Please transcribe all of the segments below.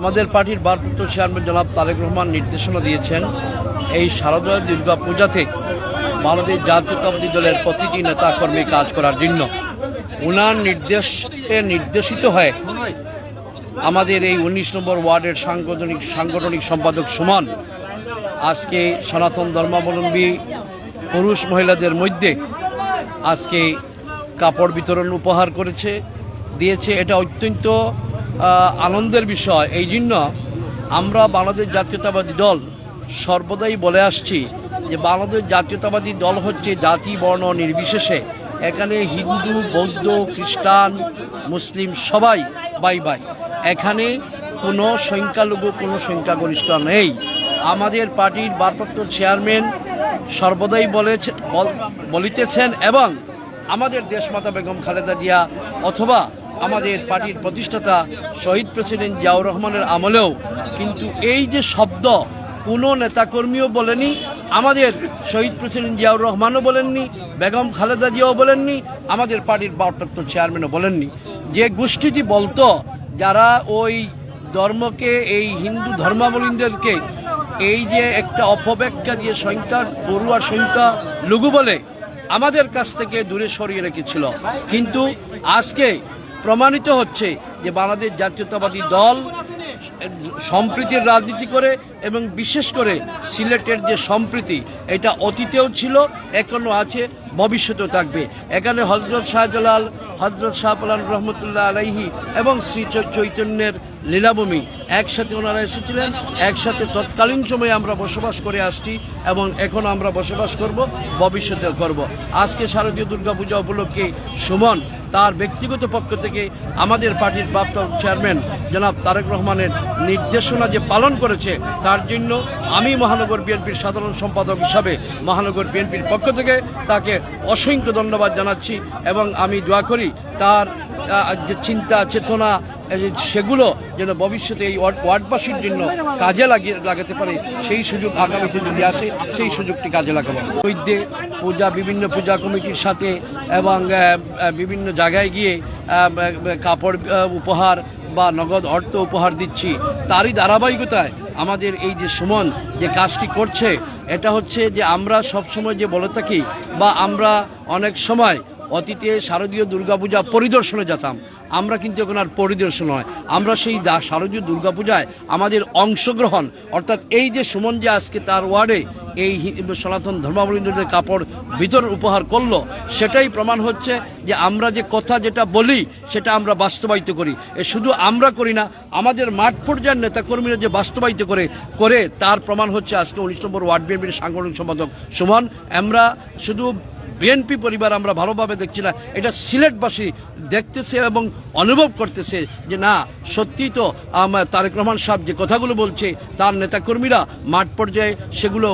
আমাদের পার্টির ভারপ্রাপ্ত চেয়ারম্যান জনাব তারেক রহমান নির্দেশনা দিয়েছেন এই শারদীয় দুর্গা পূজাতে বাংলাদেশ জাতীয়তাবাদী দলের প্রতিটি নেতা কর্মী কাজ করার জন্য। ওনার নির্দেশিত হয়ে আমাদের এই ১৯ নম্বর ওয়ার্ডের সাংগঠনিক সম্পাদক সুমন আজকে সনাতন ধর্মাবলম্বী পুরুষ মহিলাদের মধ্যে আজকে কাপড় বিতরণ উপহার দিয়েছে। এটা অত্যন্ত আনন্দের বিষয়। এই জন্য আমরা বাংলাদেশ জাতীয়তাবাদী দল সর্বদাই বলে আসছি যে বাংলাদেশ জাতীয়তাবাদী দল হচ্ছে জাতি বর্ণ নির্বিশেষে, এখানে হিন্দু বৌদ্ধ খ্রিস্টান মুসলিম সবাই বাই বাই, এখানে কোনো সংখ্যালঘু কোনো সংখ্যাগরিষ্ঠ নেই। আমাদের পার্টির ভারপ্রাপ্ত চেয়ারম্যান সর্বদাই বলিতেছেন এবং আমাদের দেশমাতা বেগম খালেদা জিয়া অথবা আমাদের পার্টির প্রতিষ্ঠাতা শহীদ প্রেসিডেন্ট জিয়াউর রহমানের আমলেও কিন্তু এই যে শব্দ কোনো নেতাকর্মীও বলেনি, আমাদের শহীদ প্রেসিডেন্ট জিয়াউর রহমানও বলেননি, বেগম খালেদা জিয়াও বলেননি, আমাদের পার্টির ভারপ্রাপ্ত চেয়ারম্যানও বলেননি। যে গোষ্ঠীটি বলতো যারা ওই ধর্মকে, এই হিন্দু ধর্মাবলম্বীদেরকে এই যে একটা অপব্যাখ্যা দিয়ে পড়ুয়ার সংখ্যা লঘু বলে আমাদের কাছ থেকে দূরে সরিয়ে রেখেছিল, কিন্তু আজকে প্রমাণিত হচ্ছে যে বাংলাদেশ জাতীয়তাবাদী দল সম্প্রীতির রাজনীতি করে এবং বিশেষ করে সিলেটের যে সম্প্রীতি এটা অতীতেও ছিল, এখনো আছে, ভবিষ্যতেও থাকবে। এখানে হজরত শাহজালাল, হজরত শাহপলান রহমতুল্লাহ আলাইহি এবং শ্রী চৈতন্যের লীলাভূমি একসাথে ওনারা এসেছিলেন, একসাথে তৎকালীন সময়ে আমরা বসবাস করে আসছি এবং এখন আমরা বসবাস করব, ভবিষ্যতেও করব। আজকে শারদীয় দুর্গাপূজা উপলক্ষে সুমন তার ব্যক্তিগত পক্ষ থেকে আমাদের পার্টির ভারপ্রাপ্ত চেয়ারম্যান জনাব তারেক রহমানের নির্দেশনা যে পালন করেছে তার জন্য আমি মহানগর বিএনপির সাধারণ সম্পাদক হিসাবে মহানগর বিএনপির পক্ষ থেকে তাকে অসংখ্য ধন্যবাদ জানাচ্ছি এবং আমি দোয়া করি তার যে চিন্তা চেতনা সেগুলো যেন ভবিষ্যতে এই ওয়ার্ডবাসীর জন্য কাজে লাগাতে পারে, সেই সুযোগ আগামীতে যদি আসে সেই সুযোগটি কাজে লাগাবো। মধ্যে বিভিন্ন পূজা কমিটির সাথে এবং বিভিন্ন জায়গায় গিয়ে কাপড় উপহার বা নগদ অর্থ উপহার দিচ্ছি। তারই ধারাবাহিকতায় আমাদের এই যে সুমন যে কাজটি করছে, এটা হচ্ছে যে আমরা সবসময় যে বলে থাকি বা আমরা অনেক সময় অতীতে শারদীয় দুর্গাপূজা পরিদর্শনে যেতাম, আমরা কিন্তু এখন আর পরিদর্শন নয়, আমরা সেই শারদীয় দুর্গাপূজায় আমাদের অংশগ্রহণ, অর্থাৎ এই যে সুমন যে আজকে তার ওয়ার্ডে এই সনাতন ধর্মাবলম্বীদের কাপড় বিতরণ উপহার করলো, সেটাই প্রমাণ হচ্ছে যে আমরা যে কথা যেটা বলি সেটা আমরা বাস্তবায়িত করি। শুধু আমরা করি না, আমাদের মাঠ পর্যায়ের নেতাকর্মীরা যে বাস্তবায়িত করে তার প্রমাণ হচ্ছে আজকে ১৯ নম্বর ওয়ার্ড বিএনপির সাংগঠনিক সম্পাদক সুমন। আমরা শুধু বিএনপি পরিবার আমরা ভালোভাবে দেখছি না, এটা সিলেটবাসী দেখতেছে এবং অনুভব করতেছে যে না, সত্যি তো তারেক রহমান সাহেব যে কথাগুলো বলছে তার নেতাকর্মীরা মাঠ পর্যায়ে সেগুলো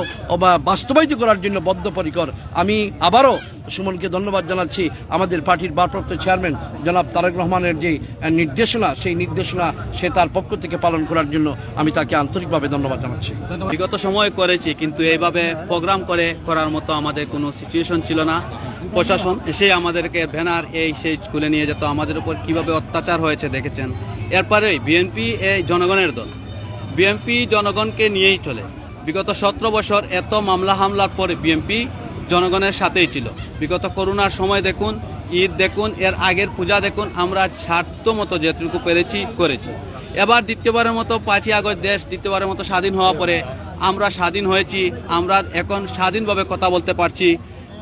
বাস্তবায়িত করার জন্য বদ্ধপরিকর। আমি আবারও সুমনকে ধন্যবাদ জানাচ্ছি। আমাদের পার্টির ভারপ্রাপ্ত চেয়ারম্যান জনাব তারেক রহমানের যে নির্দেশনা, সেই নির্দেশনা সে তার পক্ষ থেকে পালন করার জন্য আমি তাকে আন্তরিকভাবে ধন্যবাদ জানাচ্ছি। বিগত সময় করেছি, কিন্তু এইভাবে প্রোগ্রাম করার মতো আমাদের কোনো সিচুয়েশন ছিল না। প্রশাসন এসে আমাদেরকে ব্যানার এই সেই স্কুলে নিয়ে যেত, আমাদের উপর কিভাবে অত্যাচার হয়েছে দেখেছেন। এরপরেই বিএনপি এই জনগণের দল, বিএনপি জনগণকে নিয়েই চলে। বিগত 17 বছর এত মামলা হামলার পরে বিএনপি জনগণের সাথেই ছিল। বিগত করোনার সময় দেখুন, ঈদ দেখুন, এর আগের পূজা দেখুন, আমরা স্বার্থ মতো যেটুকু করেছি। এবার দ্বিতীয়বারের মতো 5ই আগস্ট দেশ দ্বিতীয়বারের মতো স্বাধীন হওয়া পরে আমরা স্বাধীন হয়েছি, আমরা এখন স্বাধীনভাবে কথা বলতে পারছি।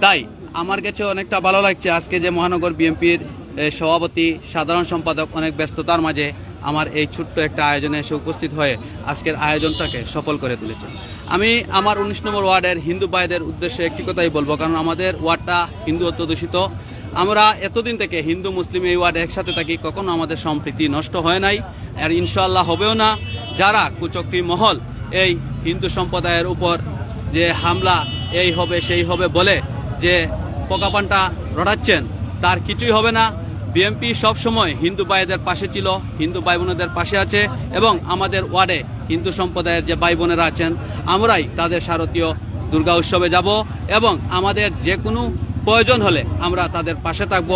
তাই আমার কাছে অনেকটা ভালো লাগছে আজকে যে মহানগর বিএনপির সভাপতি সাধারণ সম্পাদক অনেক ব্যস্ততার মাঝে আমার এই ছোট্ট একটা আয়োজনে এসে উপস্থিত হয়ে আজকের আয়োজনটাকে সফল করে তুলেছেন। আমি আমার 19 নম্বর ওয়ার্ডের হিন্দু ভাইদের উদ্দেশ্যে একটি কথাই বলবো, কারণ আমাদের ওয়ার্ডটা হিন্দু অধ্যুষিত। আমরা এতদিন থেকে হিন্দু মুসলিম এই ওয়ার্ডে একসাথে থাকি, কখনো আমাদের সম্প্রীতি নষ্ট হয় নাই, আর ইনশাআল্লাহ হবেও না। যারা কুচক্রী মহল এই হিন্দু সম্প্রদায়ের উপর যে হামলা এই হবে সেই হবে বলে যে পোকাপানটা রটাচ্ছেন, তার কিছুই হবে না। বিএনপি সবসময় হিন্দু ভাইদের পাশে ছিল, হিন্দু ভাই বোনেদের পাশে আছে এবং আমাদের ওয়ার্ডে হিন্দু সম্প্রদায়ের যে ভাই বোনেরা আছেন আমরাই তাদের শারদীয় দুর্গা উৎসবে যাব এবং আমাদের যে কোনো প্রয়োজন হলে আমরা তাদের পাশে থাকব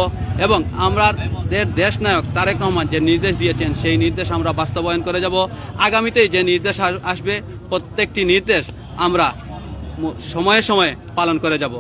এবং আমাদের দেশ নায়ক তারেক রহমান যে নির্দেশ দিয়েছেন সেই নির্দেশ আমরা বাস্তবায়ন করে যাব। আগামীতেই যে নির্দেশ আসবে প্রত্যেকটি নির্দেশ আমরা সময়ে সময়ে পালন করে যাব।